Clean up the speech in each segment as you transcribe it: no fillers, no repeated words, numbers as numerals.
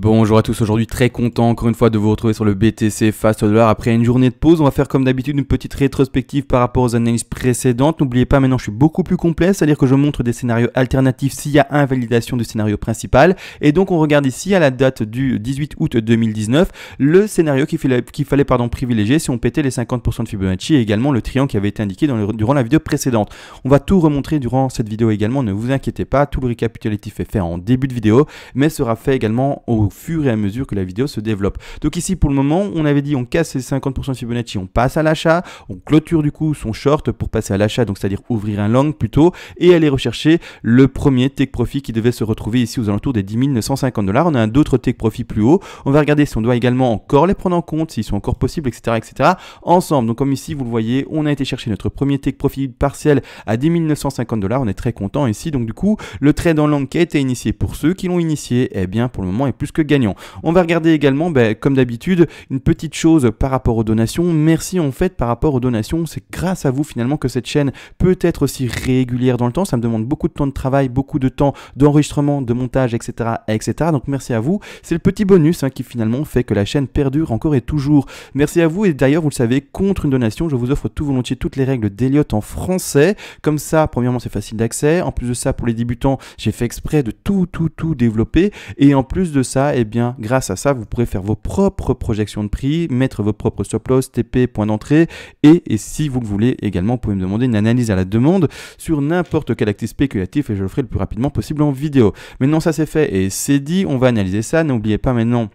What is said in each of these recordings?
Bonjour à tous, aujourd'hui très content encore une fois de vous retrouver sur le BTC Fast Dollar. Après une journée de pause, on va faire comme d'habitude une petite rétrospective par rapport aux analyses précédentes. N'oubliez pas, maintenant je suis beaucoup plus complet, c'est-à-dire que je montre des scénarios alternatifs s'il y a invalidation du scénario principal. Et donc on regarde ici à la date du 18 août 2019 le scénario qu'il fallait privilégier si on pétait les 50% de Fibonacci et également le triangle qui avait été indiqué durant la vidéo précédente. On va tout remontrer durant cette vidéo également, ne vous inquiétez pas, tout le récapitulatif est fait en début de vidéo, mais sera fait également au fur et à mesure que la vidéo se développe. Donc ici pour le moment, on avait dit on casse les 50% de Fibonacci, on passe à l'achat, on clôture du coup son short pour passer à l'achat, donc c'est-à-dire ouvrir un long plutôt, et aller rechercher le premier take profit qui devait se retrouver ici aux alentours des 10 950 $. On a d'autres take profit plus haut. On va regarder si on doit également encore les prendre en compte, s'ils sont encore possibles, etc., etc. ensemble. Donc comme ici vous le voyez, on a été chercher notre premier take profit partiel à 10 950 $. On est très content ici. Donc du coup, le trade en long qui a été initié pour ceux qui l'ont initié, eh bien pour le moment est plus que gagnant. On va regarder également, comme d'habitude, une petite chose par rapport aux donations. Merci en fait par rapport aux donations. C'est grâce à vous finalement que cette chaîne peut être aussi régulière dans le temps. Ça me demande beaucoup de temps de travail, beaucoup de temps d'enregistrement, de montage, etc., etc. Donc merci à vous. C'est le petit bonus qui finalement fait que la chaîne perdure encore et toujours. Merci à vous. Et d'ailleurs, vous le savez, contre une donation, je vous offre tout volontiers toutes les règles d'Elliott en français. Comme ça, premièrement, c'est facile d'accès. En plus de ça, pour les débutants, j'ai fait exprès de tout développer. Et en plus de ça, eh bien, grâce à ça, vous pourrez faire vos propres projections de prix, mettre vos propres stop loss, TP, point d'entrée. Et si vous le voulez également, vous pouvez me demander une analyse à la demande sur n'importe quel actif spéculatif et je le ferai le plus rapidement possible en vidéo. Maintenant, ça c'est fait et c'est dit. On va analyser ça. N'oubliez pas maintenant.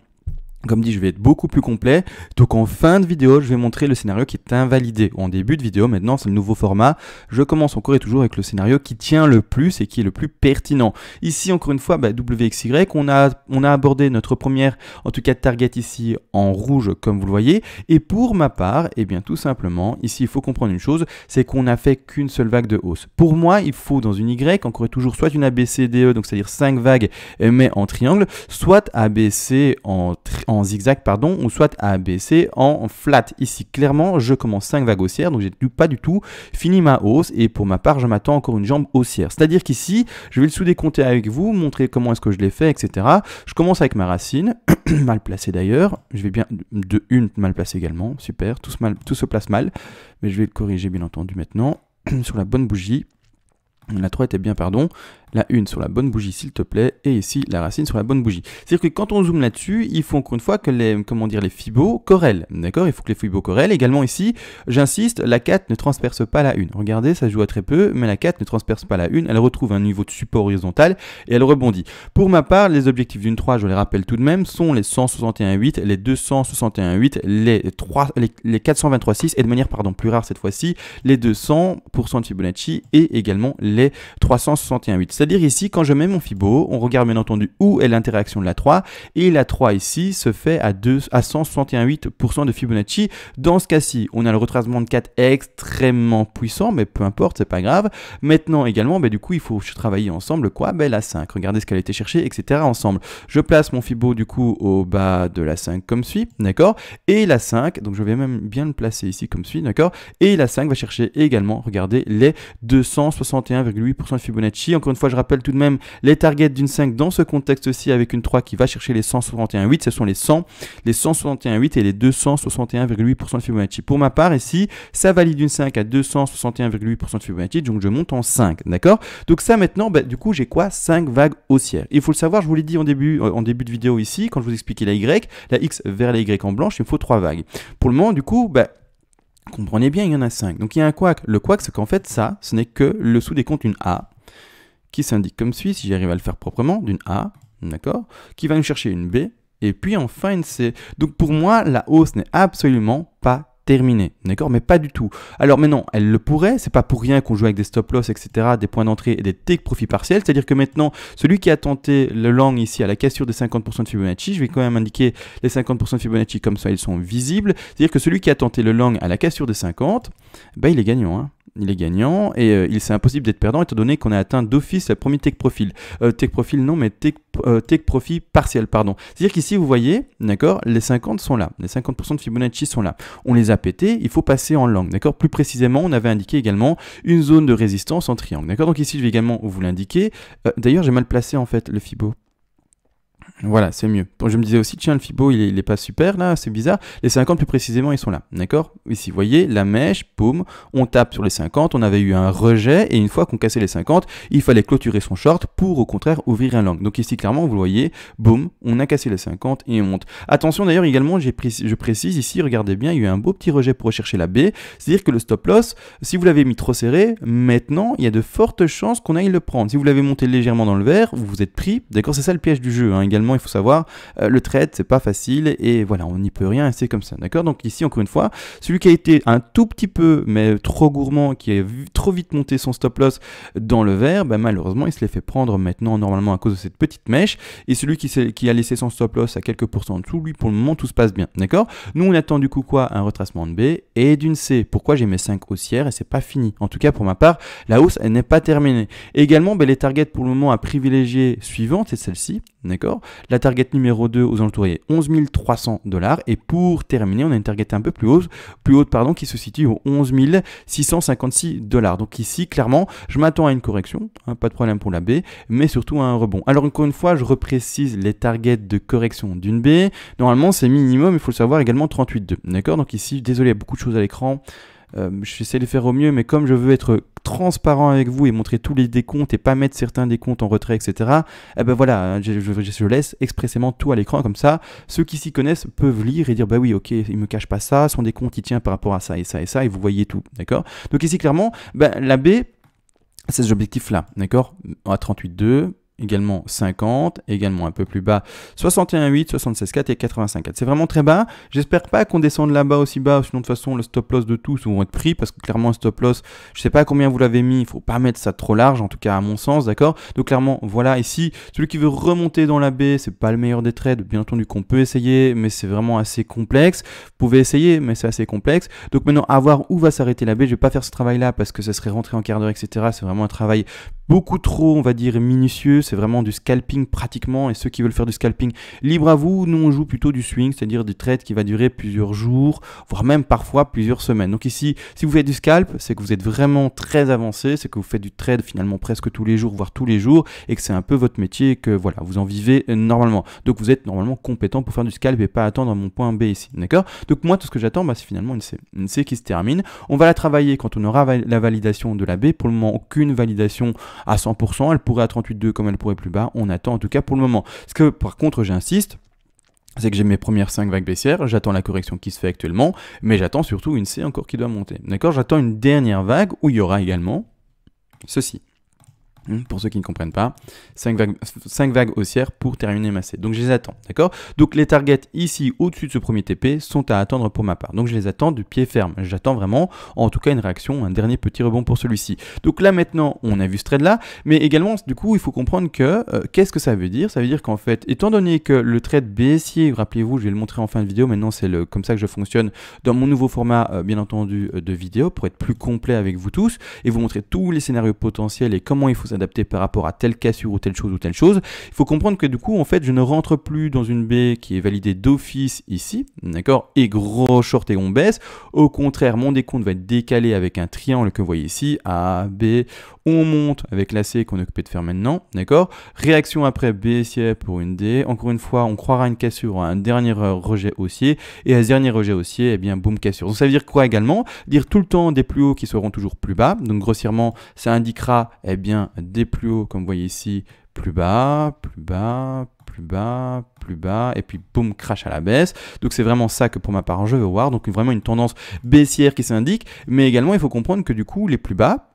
Comme dit, je vais être beaucoup plus complet. Donc en fin de vidéo, je vais montrer le scénario qui est invalidé. En début de vidéo, maintenant, c'est le nouveau format. Je commence encore et toujours avec le scénario qui tient le plus et qui est le plus pertinent. Ici, encore une fois, WXY, on a abordé notre première, en tout cas, target ici en rouge, comme vous le voyez. Et pour ma part, eh bien, tout simplement, ici, il faut comprendre une chose, c'est qu'on n'a fait qu'une seule vague de hausse. Pour moi, il faut dans une Y, encore et toujours, soit une ABCDE, donc c'est-à-dire 5 vagues, mais en triangle, soit ABC en zigzag, pardon, ou soit ABC en flat. Ici, clairement, je commence 5 vagues haussières, donc j'ai pas du tout fini ma hausse, et pour ma part, je m'attends encore une jambe haussière. C'est-à-dire qu'ici, je vais le sous-décompter avec vous, montrer comment est-ce que je l'ai fait, etc. Je commence avec ma racine, mal placée d'ailleurs, je vais bien de une mal placée également, super, tout se place mal, mais je vais le corriger bien entendu maintenant, sur la bonne bougie. La 3 était bien, pardon. La 1 sur la bonne bougie, s'il te plaît. Et ici, la racine sur la bonne bougie. C'est-à-dire que quand on zoome là-dessus, il faut encore une fois que les fibos corrèlent. D'accord? Il faut que les fibos corrèlent. Également ici, j'insiste, la 4 ne transperce pas la 1. Regardez, ça se joue à très peu, mais la 4 ne transperce pas la 1. Elle retrouve un niveau de support horizontal et elle rebondit. Pour ma part, les objectifs d'une 3, je les rappelle tout de même, sont les 161,8, les 261,8, les 423,6 et de manière, plus rare cette fois-ci, les 200% de Fibonacci et également les 361,8. C'est-à-dire ici, quand je mets mon Fibo, on regarde bien entendu où est l'interaction de la 3, et la 3 ici se fait à 161,8% de Fibonacci. Dans ce cas-ci, on a le retracement de 4 extrêmement puissant, mais peu importe, c'est pas grave. Maintenant également, du coup, il faut travailler ensemble quoi? La 5. Regardez ce qu'elle a été chercher, etc. ensemble. Je place mon Fibo du coup au bas de la 5 comme suit, d'accord? Et la 5, donc je vais même bien le placer ici comme suit, d'accord? Et la 5 va chercher également, regardez, les 261,8% de Fibonacci. Encore une fois, je rappelle tout de même les targets d'une 5 dans ce contexte-ci avec une 3 qui va chercher les 161,8. Ce sont les 100, les 161,8 et les 261,8% de Fibonacci. Pour ma part, ici, ça valide une 5 à 261,8% de Fibonacci. Donc, je monte en 5. D'accord? Donc, ça maintenant, du coup, j'ai quoi? 5 vagues haussières. Il faut le savoir, je vous l'ai dit en début de vidéo ici, quand je vous expliquais la Y, la X vers la Y en blanche, il me faut 3 vagues. Pour le moment, du coup, comprenez bien, il y en a 5. Donc, il y a un couac. Le couac, c'est qu'en fait, ça, ce n'est que le sous-décompte d'une A qui s'indique comme suit, si j'arrive à le faire proprement, d'une A, d'accord, qui va nous chercher une B, et puis enfin une C. Donc pour moi, la hausse n'est absolument pas terminée, d'accord, mais pas du tout. Alors maintenant, elle le pourrait, c'est pas pour rien qu'on joue avec des stop loss, etc., des points d'entrée et des take profit partiels, c'est-à-dire que maintenant, celui qui a tenté le long ici à la cassure des 50% de Fibonacci, je vais quand même indiquer les 50% de Fibonacci comme ça, ils sont visibles, c'est-à-dire que celui qui a tenté le long à la cassure des 50, il est gagnant, hein. Il est gagnant et c'est impossible d'être perdant étant donné qu'on a atteint d'office le premier take profit. Take profit non, mais take profit partiel, pardon. C'est-à-dire qu'ici, vous voyez, d'accord, les 50 sont là, les 50% de Fibonacci sont là. On les a pétés, il faut passer en long, d'accord. Plus précisément, on avait indiqué également une zone de résistance en triangle, d'accord. Donc ici, je vais également vous l'indiquer. D'ailleurs, j'ai mal placé en fait le Fibo. Voilà, c'est mieux. Bon, je me disais aussi, tiens, le Fibo, il est pas super là, c'est bizarre. Les 50 plus précisément, ils sont là, d'accord? Ici, vous voyez, la mèche, boum, on tape sur les 50, on avait eu un rejet, et une fois qu'on cassait les 50, il fallait clôturer son short pour au contraire ouvrir un long. Donc ici, clairement, vous le voyez, boum, on a cassé les 50 et on monte. Attention d'ailleurs, également, je précise ici, regardez bien, il y a eu un beau petit rejet pour rechercher la B, c'est-à-dire que le stop loss, si vous l'avez mis trop serré, maintenant, il y a de fortes chances qu'on aille le prendre. Si vous l'avez monté légèrement dans le vert, vous vous êtes pris, d'accord, c'est ça le piège du jeu, hein, également. Il faut savoir, le trade, c'est pas facile et voilà, on n'y peut rien et c'est comme ça, d'accord? Donc ici, encore une fois, celui qui a été un tout petit peu, mais trop gourmand, qui a trop vite monté son stop loss dans le vert, ben, malheureusement, il se l'est fait prendre maintenant, normalement, à cause de cette petite mèche. Et celui qui a laissé son stop loss à quelques pourcents en dessous, lui, pour le moment, tout se passe bien, d'accord? Nous, on attend du coup quoi? Un retracement de B et d'une C. Pourquoi j'ai mes 5 haussières et c'est pas fini? En tout cas, pour ma part, la hausse, elle n'est pas terminée. Et également, ben, les targets pour le moment à privilégier suivantes, c'est celle-ci, d'accord? La target numéro 2 aux alentours est 11 300 $. Et pour terminer, on a une target un peu plus haute qui se situe aux 11 656 $. Donc ici, clairement, je m'attends à une correction, hein, pas de problème pour la B, mais surtout à un rebond. Alors encore une fois, je reprécise les targets de correction d'une B. Normalement, c'est minimum, il faut le savoir, également 38,2. D'accord? Donc ici, désolé, il y a beaucoup de choses à l'écran. J'essaie de faire au mieux, mais comme je veux être transparent avec vous et montrer tous les décomptes et pas mettre certains décomptes en retrait, etc. Eh ben voilà, je laisse expressément tout à l'écran, comme ça, ceux qui s'y connaissent peuvent lire et dire, bah oui, ok, il me cache pas ça, son décompte il tient par rapport à ça et ça et ça, et vous voyez tout, d'accord? Donc ici, clairement, ben, la B, c'est cet objectif-là, d'accord? À 38,2. Également 50, également un peu plus bas 61,8, 76,4 et 85,4. C'est vraiment très bas. J'espère pas qu'on descende là-bas aussi bas, sinon de toute façon le stop loss de tous vont être pris parce que clairement un stop loss, je sais pas à combien vous l'avez mis, il faut pas mettre ça trop large, en tout cas à mon sens, d'accord? Donc clairement, voilà, ici, celui qui veut remonter dans la baie, c'est pas le meilleur des trades, bien entendu qu'on peut essayer, mais c'est vraiment assez complexe. Vous pouvez essayer, mais c'est assez complexe. Donc maintenant, à voir où va s'arrêter la baie. Je vais pas faire ce travail-là parce que ça serait rentré en quart d'heure, etc. C'est vraiment un travail beaucoup trop, on va dire, minutieux. C'est vraiment du scalping pratiquement. Et ceux qui veulent faire du scalping, libre à vous. Nous, on joue plutôt du swing, c'est-à-dire des trades qui va durer plusieurs jours, voire même parfois plusieurs semaines. Donc ici, si vous faites du scalp, c'est que vous êtes vraiment très avancé, c'est que vous faites du trade finalement presque tous les jours, voire tous les jours, et que c'est un peu votre métier et que voilà, vous en vivez normalement. Donc vous êtes normalement compétent pour faire du scalp et pas attendre mon point B ici, d'accord? Donc moi, tout ce que j'attends, c'est finalement une C. Une C qui se termine. On va la travailler quand on aura la validation de la B. Pour le moment, aucune validation à 100%. Elle pourrait à 38,2 comme elle pourrait plus bas. On attend en tout cas pour le moment. Ce que par contre, j'insiste, c'est que j'ai mes premières 5 vagues baissières, j'attends la correction qui se fait actuellement, mais j'attends surtout une C encore qui doit monter. D'accord? J'attends une dernière vague où il y aura également ceci. Pour ceux qui ne comprennent pas, 5 vagues haussières pour terminer ma C. Donc je les attends, d'accord? Donc les targets ici au-dessus de ce premier TP sont à attendre pour ma part. Donc je les attends de pied ferme. J'attends vraiment, en tout cas, une réaction, un dernier petit rebond pour celui-ci. Donc là maintenant, on a vu ce trade là, mais également du coup, il faut comprendre que qu'est-ce que ça veut dire? Ça veut dire qu'en fait, étant donné que le trade baissier, rappelez-vous, je vais le montrer en fin de vidéo, maintenant c'est comme ça que je fonctionne dans mon nouveau format, bien entendu, de vidéo, pour être plus complet avec vous tous, et vous montrer tous les scénarios potentiels et comment il faut adapté par rapport à telle cassure ou telle chose ou telle chose. Il faut comprendre que du coup, en fait, je ne rentre plus dans une baie qui est validée d'office ici, d'accord, et gros short et on baisse. Au contraire, mon décompte va être décalé avec un triangle que vous voyez ici, A, B, on monte avec la C qu'on est occupé de faire maintenant, d'accord. Réaction après baissière pour une D. Encore une fois, on croira à une cassure, à un dernier rejet haussier, et à ce dernier rejet haussier, eh bien, boum, cassure. Donc ça veut dire quoi également? Dire tout le temps des plus hauts qui seront toujours plus bas. Donc grossièrement, ça indiquera, eh bien, des plus hauts, comme vous voyez ici, plus bas, plus bas, plus bas, plus bas, et puis boum, crash à la baisse. Donc c'est vraiment ça que pour ma part je veux voir, donc vraiment une tendance baissière qui s'indique, mais également il faut comprendre que du coup les plus bas,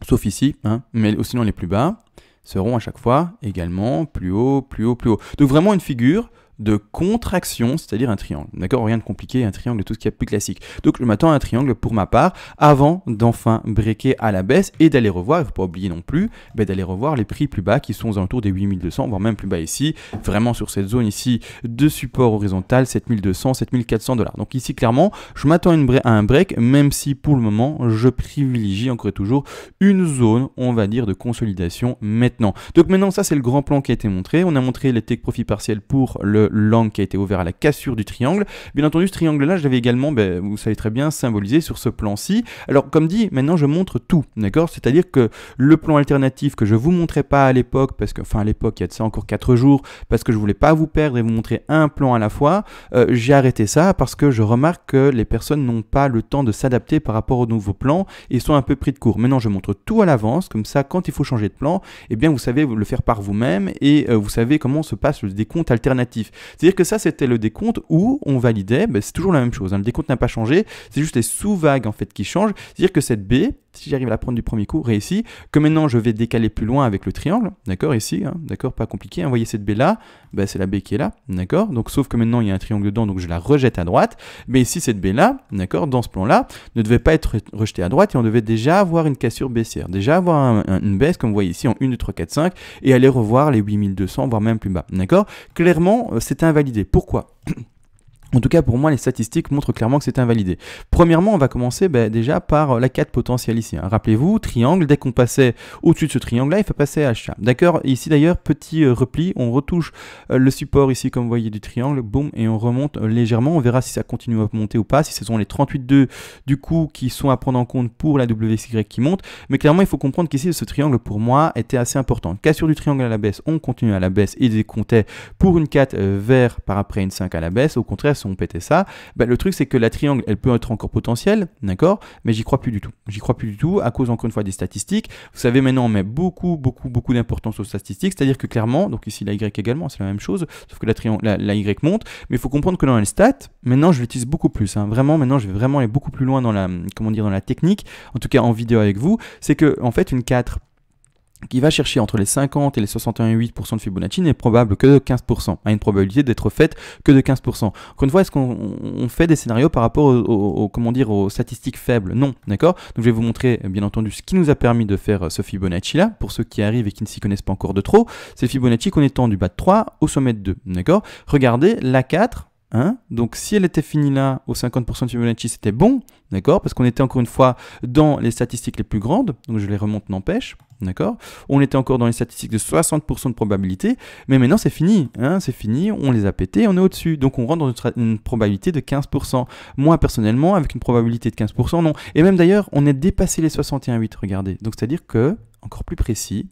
sauf ici, hein, mais sinon les plus bas, seront à chaque fois également plus haut, plus haut, plus haut. Donc vraiment une figure de contraction, c'est-à-dire un triangle. D'accord? Rien de compliqué, un triangle et tout ce qui est plus classique. Donc je m'attends à un triangle pour ma part avant d'enfin breaker à la baisse et d'aller revoir, il ne faut pas oublier non plus, d'aller revoir les prix plus bas qui sont aux alentours des 8200, voire même plus bas ici, vraiment sur cette zone ici de support horizontal, 7200, 7400 $. Donc ici clairement, je m'attends à un break, même si pour le moment, je privilégie encore et toujours une zone, on va dire, de consolidation maintenant. Donc maintenant, ça c'est le grand plan qui a été montré. On a montré les take profit partiels pour le l'angle qui a été ouvert à la cassure du triangle. Bien entendu, ce triangle-là, je l'avais également, vous savez très bien, symbolisé sur ce plan-ci. Alors, comme dit, maintenant, je montre tout, d'accord? C'est-à-dire que le plan alternatif que je vous montrais pas à l'époque, parce que, enfin, à l'époque, il y a de ça encore 4 jours, parce que je voulais pas vous perdre et vous montrer un plan à la fois, j'ai arrêté ça parce que je remarque que les personnes n'ont pas le temps de s'adapter par rapport au nouveau plan et sont un peu pris de court. Maintenant, je montre tout à l'avance, comme ça, quand il faut changer de plan, eh bien, vous savez le faire par vous-même et vous savez comment se passe le décompte alternatif. C'est-à-dire que ça, c'était le décompte où on validait, c'est toujours la même chose, hein, le décompte n'a pas changé, c'est juste les sous-vagues en fait qui changent. C'est-à-dire que cette B, si j'arrive à la prendre du premier coup, réussi, que maintenant je vais décaler plus loin avec le triangle, d'accord, ici, hein, d'accord, pas compliqué, hein, vous voyez cette B là, c'est la B qui est là, d'accord, donc sauf que maintenant il y a un triangle dedans, donc je la rejette à droite, mais ici cette B là, d'accord, dans ce plan là, ne devait pas être rejetée à droite et on devait déjà avoir une cassure baissière, déjà avoir une baisse comme vous voyez ici en 1, 2, 3, 4, 5 et aller revoir les 8200 voire même plus bas, d'accord, clairement c'est invalidé, pourquoi? En tout cas, pour moi, les statistiques montrent clairement que c'est invalidé. Premièrement, on va commencer déjà par la 4 potentielle ici. Hein. Rappelez-vous, triangle, dès qu'on passait au-dessus de ce triangle-là, il faut passer à H. D'accord? Ici, d'ailleurs, petit repli, on retouche le support ici, comme vous voyez, du triangle, boum, et on remonte légèrement. On verra si ça continue à monter ou pas, si ce sont les 38,2 du coup qui sont à prendre en compte pour la WXY qui monte. Mais clairement, il faut comprendre qu'ici, ce triangle, pour moi, était assez important. Cassure du triangle à la baisse, on continue à la baisse et décomptait pour une 4 vers par après une 5 à la baisse. Au contraire, si on pétait ça, le truc c'est que la triangle elle peut être encore potentielle, d'accord, mais j'y crois plus du tout. J'y crois plus du tout à cause encore une fois des statistiques. Vous savez maintenant on met beaucoup d'importance aux statistiques, c'est-à-dire que clairement, donc ici la Y également c'est la même chose, sauf que la Y monte, mais il faut comprendre que dans les stats, maintenant je l'utilise beaucoup plus. Hein. Vraiment maintenant je vais vraiment aller beaucoup plus loin dans la, dans la technique, en tout cas en vidéo avec vous, c'est que en fait une 4 qui va chercher entre les 50 et les 61,8% de Fibonacci n'est probable que de 15%, a une probabilité d'être faite que de 15%. Encore une fois, est-ce qu'on fait des scénarios par rapport aux statistiques faibles? Non, d'accord? Donc je vais vous montrer bien entendu ce qui nous a permis de faire ce Fibonacci là, pour ceux qui arrivent et qui ne s'y connaissent pas encore de trop, c'est le Fibonacci qu'on étend du bas de 3 au sommet de 2, d'accord? Regardez, la 4, hein, donc si elle était finie là au 50% de Fibonacci, c'était bon, d'accord, parce qu'on était encore une fois dans les statistiques les plus grandes, donc je les remonte n'empêche, d'accord, on était encore dans les statistiques de 60% de probabilité, mais maintenant c'est fini, hein, c'est fini, on les a pétés, on est au-dessus, donc on rentre dans une probabilité de 15%. Moi personnellement, avec une probabilité de 15%, non, et même d'ailleurs, on est dépassé les 61,8, regardez, donc c'est-à-dire que, encore plus précis,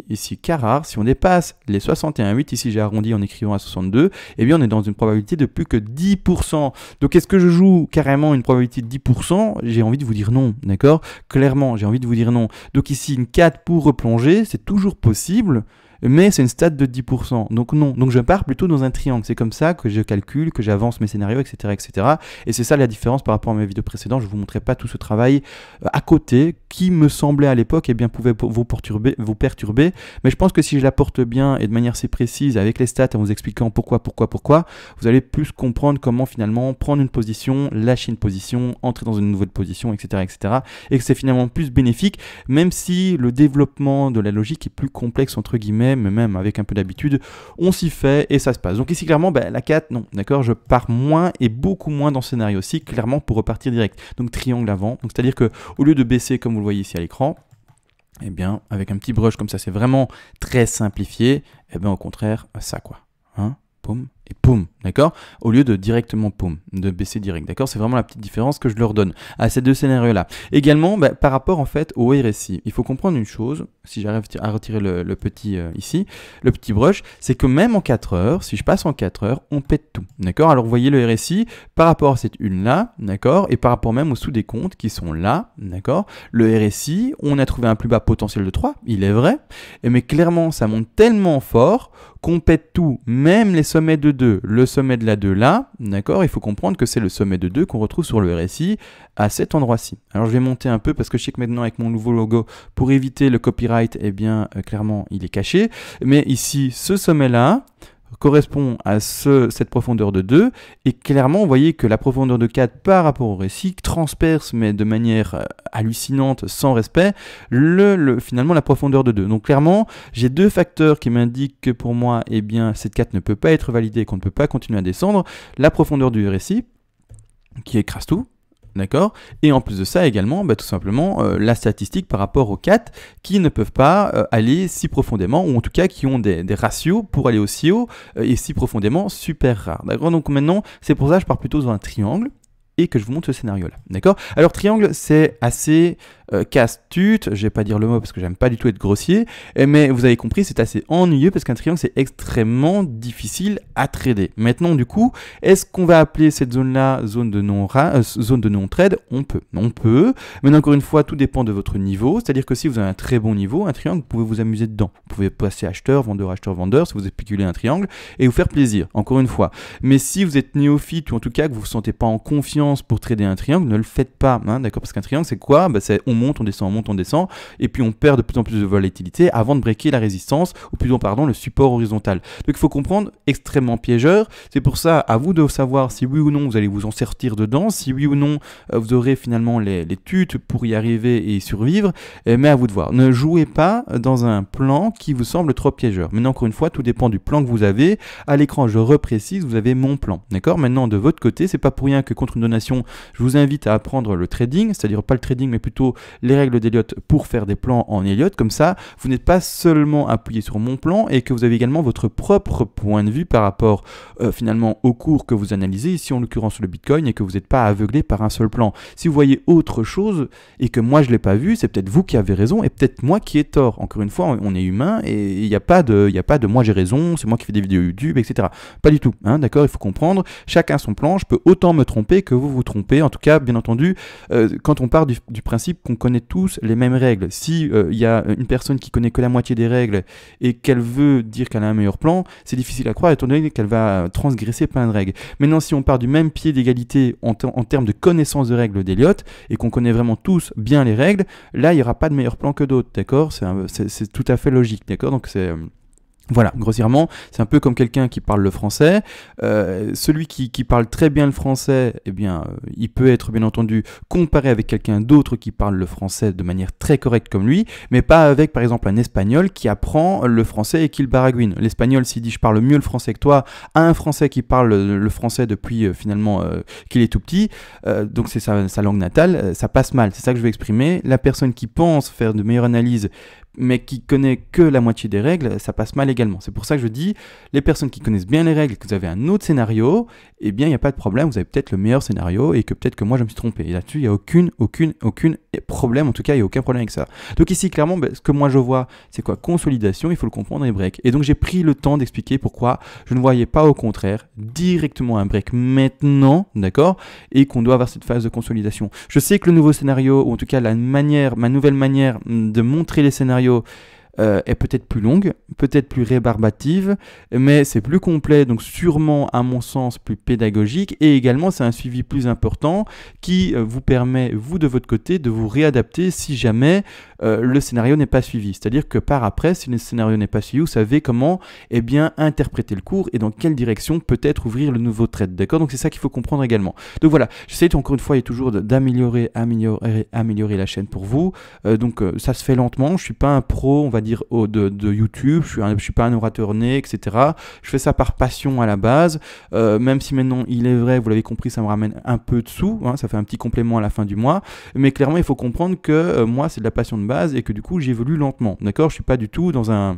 ici Carrare, si on dépasse les 61,8, ici j'ai arrondi en écrivant à 62, eh bien on est dans une probabilité de plus que 10%. Donc est-ce que je joue carrément une probabilité de 10%? J'ai envie de vous dire non, d'accord? Clairement, j'ai envie de vous dire non. Donc ici une 4 pour replonger, c'est toujours possible, mais c'est une stat de 10%, donc non. Donc je pars plutôt dans un triangle, c'est comme ça que je calcule, que j'avance mes scénarios, etc. etc. Et c'est ça la différence par rapport à mes vidéos précédentes, je ne vous montrais pas tout ce travail à côté, qui me semblait à l'époque, pouvait vous perturber, mais je pense que si je l'apporte bien et de manière assez précise, avec les stats, en vous expliquant pourquoi, vous allez plus comprendre comment finalement prendre une position, lâcher une position, entrer dans une nouvelle position, etc. etc. et que c'est finalement plus bénéfique, même si le développement de la logique est plus complexe, entre guillemets, mais même avec un peu d'habitude, on s'y fait et ça se passe. Donc ici, clairement, la 4, non, d'accord, je pars moins et beaucoup moins dans ce scénario-ci, clairement, pour repartir direct. Donc triangle avant, donc c'est-à-dire que au lieu de baisser, comme vous le voyez ici à l'écran, eh bien, avec un petit brush comme ça, c'est vraiment très simplifié, eh bien, au contraire, ça, quoi, hein, poum, et poum, d'accord? Au lieu de directement poum, de baisser direct, d'accord? C'est vraiment la petite différence que je leur donne à ces deux scénarios-là. Également, par rapport en fait au RSI, il faut comprendre une chose, si j'arrive à retirer le petit ici, le petit brush, c'est que même en 4 heures, si je passe en 4 heures, on pète tout, d'accord? Alors vous voyez le RSI par rapport à cette une-là, d'accord? Et par rapport même aux sous-décomptes qui sont là, d'accord? Le RSI, on a trouvé un plus bas potentiel de 3, il est vrai, mais clairement ça monte tellement fort qu'on pète tout, même les sommets de 2, le sommet de la 2 là, d'accord, il faut comprendre que c'est le sommet de 2 qu'on retrouve sur le RSI à cet endroit-ci. Alors je vais monter un peu parce que je sais que maintenant avec mon nouveau logo, pour éviter le copyright, eh bien clairement il est caché, mais ici ce sommet là correspond à cette profondeur de 2 et clairement vous voyez que la profondeur de 4 par rapport au récit transperce mais de manière hallucinante, sans respect, finalement la profondeur de 2. Donc clairement j'ai deux facteurs qui m'indiquent que pour moi eh bien cette 4 ne peut pas être validée et qu'on ne peut pas continuer à descendre, la profondeur du RSI qui écrase tout, d'accord? Et en plus de ça également, tout simplement, la statistique par rapport aux 4 qui ne peuvent pas aller si profondément, ou en tout cas qui ont des ratios pour aller aussi haut et si profondément super rares, d'accord? Donc maintenant, c'est pour ça que je pars plutôt dans un triangle et que je vous montre ce scénario-là, d'accord? Alors, triangle, c'est assez casse-tute, je vais pas dire le mot parce que j'aime pas du tout être grossier, mais vous avez compris, c'est assez ennuyeux parce qu'un triangle, c'est extrêmement difficile à trader. Maintenant, du coup, est-ce qu'on va appeler cette zone-là zone de non-trade? On peut, mais encore une fois, tout dépend de votre niveau, c'est-à-dire que si vous avez un très bon niveau, un triangle, vous pouvez vous amuser dedans. Vous pouvez passer acheteur, vendeur, si vous spéculez un triangle, et vous faire plaisir, encore une fois. Mais si vous êtes néophyte, ou en tout cas que vous ne vous sentez pas en confiance pour trader un triangle, ne le faites pas, hein, d'accord? Parce qu'un triangle, c'est quoi? C'est on monte, on descend, et puis on perd de plus en plus de volatilité avant de breaker la résistance, ou plutôt, pardon, le support horizontal. Donc il faut comprendre, extrêmement piégeur, c'est pour ça, à vous de savoir si oui ou non vous allez vous en sortir dedans, si oui ou non vous aurez finalement les tutes pour y arriver et survivre, mais à vous de voir. Ne jouez pas dans un plan qui vous semble trop piégeur. Maintenant, encore une fois, tout dépend du plan que vous avez. À l'écran, je reprécise, vous avez mon plan, d'accord? Maintenant, de votre côté, c'est pas pour rien que contre une donation, je vous invite à apprendre le trading, c'est-à-dire pas le trading, mais plutôt les règles d'Elliott pour faire des plans en Elliott. Comme ça, vous n'êtes pas seulement appuyé sur mon plan et que vous avez également votre propre point de vue par rapport finalement au cours que vous analysez, ici en l'occurrence le Bitcoin, et que vous n'êtes pas aveuglé par un seul plan. Si vous voyez autre chose et que moi je ne l'ai pas vu, c'est peut-être vous qui avez raison et peut-être moi qui ai tort. Encore une fois, on est humain et il n'y a pas de moi j'ai raison, c'est moi qui fais des vidéos YouTube, etc. Pas du tout, hein, d'accord? Il faut comprendre, chacun son plan, je peux autant me tromper que vous vous trompez. En tout cas, bien entendu, quand on part du principe qu'on connaît tous les mêmes règles, si il y a une personne qui connaît que la moitié des règles et qu'elle veut dire qu'elle a un meilleur plan, c'est difficile à croire étant donné qu'elle va transgresser plein de règles. Maintenant, si on part du même pied d'égalité en termes de connaissance de règles d'Elliott et qu'on connaît vraiment tous bien les règles, là, il n'y aura pas de meilleur plan que d'autres, d'accord? C'est tout à fait logique, d'accord? Donc c'est... Voilà, grossièrement, c'est un peu comme quelqu'un qui parle le français. Celui qui parle très bien le français, eh bien, il peut être bien entendu comparé avec quelqu'un d'autre qui parle le français de manière très correcte comme lui, mais pas avec, par exemple, un espagnol qui apprend le français et qui le baragouine. L'espagnol, s'il dit je parle mieux le français que toi, à un français qui parle le français depuis finalement qu'il est tout petit, donc c'est sa langue natale, ça passe mal. C'est ça que je veux exprimer. La personne qui pense faire de meilleures analyses mais qui connaît que la moitié des règles, ça passe mal également. C'est pour ça que je dis, les personnes qui connaissent bien les règles et que vous avez un autre scénario, eh bien, il n'y a pas de problème, vous avez peut-être le meilleur scénario et que peut-être que moi, je me suis trompé. Et là-dessus, il n'y a aucun problème, en tout cas, il n'y a aucun problème avec ça. Donc ici, clairement, ce que moi, je vois, c'est quoi? Consolidation, il faut le comprendre, et break. Et donc, j'ai pris le temps d'expliquer pourquoi je ne voyais pas, au contraire, directement un break maintenant, d'accord? Et qu'on doit avoir cette phase de consolidation. Je sais que le nouveau scénario, ou en tout cas, ma nouvelle manière de montrer les scénarios, est peut-être plus longue, peut-être plus rébarbative, mais c'est plus complet, donc sûrement à mon sens plus pédagogique, et également c'est un suivi plus important qui vous permet, vous de votre côté, de vous réadapter si jamais le scénario n'est pas suivi. C'est-à-dire que par après, si le scénario n'est pas suivi, vous savez comment bien interpréter le cours et dans quelle direction peut-être ouvrir le nouveau trade, d'accord? Donc c'est ça qu'il faut comprendre également. Donc voilà, j'essaie encore une fois et toujours d'améliorer la chaîne pour vous, donc ça se fait lentement, je suis pas un pro, on va dire, de YouTube, je suis pas un orateur né, etc. Je fais ça par passion à la base, même si maintenant, il est vrai, vous l'avez compris, ça me ramène un peu de sous, hein, ça fait un petit complément à la fin du mois, mais clairement, il faut comprendre que moi, c'est de la passion de base et que du coup, j'évolue lentement, d'accord? Je suis pas du tout dans un...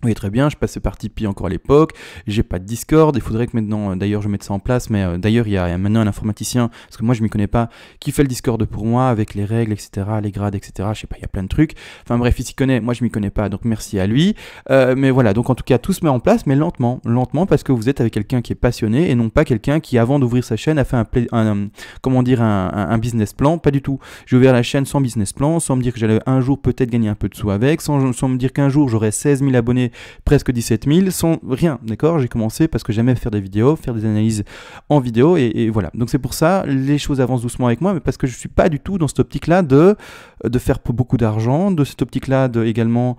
Oui, très bien, je passais par Tipeee encore à l'époque, j'ai pas de Discord, il faudrait que maintenant, d'ailleurs je mette ça en place, mais d'ailleurs il y a maintenant un informaticien, parce que moi je m'y connais pas, qui fait le Discord pour moi, avec les règles, etc., les grades, etc., je sais pas, il y a plein de trucs, enfin bref, il s'y connaît, moi je m'y connais pas, donc merci à lui, mais voilà, donc en tout cas tout se met en place, mais lentement, parce que vous êtes avec quelqu'un qui est passionné, et non pas quelqu'un qui avant d'ouvrir sa chaîne a fait un business plan, pas du tout, j'ai ouvert la chaîne sans business plan, sans me dire que j'allais un jour peut-être gagner un peu de sous avec, sans me dire qu'un jour j'aurais 16 000 abonnés, presque 17 000, sans rien, d'accord? J'ai commencé parce que j'aimais faire des vidéos, faire des analyses en vidéo, et voilà. Donc c'est pour ça, les choses avancent doucement avec moi, mais parce que je suis pas du tout dans cette optique-là de faire beaucoup d'argent, de cette optique-là de également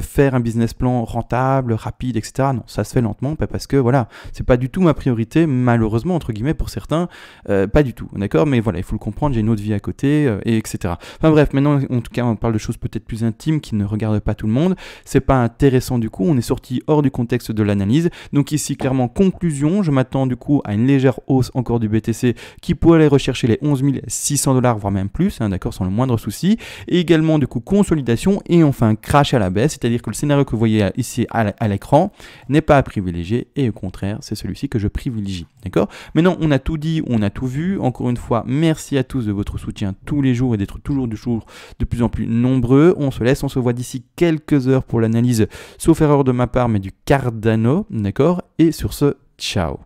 faire un business plan rentable, rapide, etc. Non, ça se fait lentement, parce que voilà, c'est pas du tout ma priorité, malheureusement, entre guillemets, pour certains, pas du tout, d'accord? Mais voilà, il faut le comprendre, j'ai une autre vie à côté, et etc. Enfin bref, maintenant, en tout cas, on parle de choses peut-être plus intimes qui ne regardent pas tout le monde. C'est pas intéressant du du coup on est sorti hors du contexte de l'analyse. Donc ici clairement conclusion, je m'attends du coup à une légère hausse encore du BTC qui pourrait aller rechercher les 11 600 $, voire même plus, hein, d'accord, sans le moindre souci. Et également du coup consolidation et enfin crash à la baisse, c'est-à-dire que le scénario que vous voyez ici à l'écran n'est pas à privilégier et au contraire c'est celui-ci que je privilégie, d'accord. Maintenant on a tout dit, on a tout vu. Encore une fois, merci à tous de votre soutien tous les jours et d'être toujours de plus en plus nombreux. On se laisse, on se voit d'ici quelques heures pour l'analyse, sauf erreur de ma part, mais du Cardano, d'accord. Et sur ce, ciao.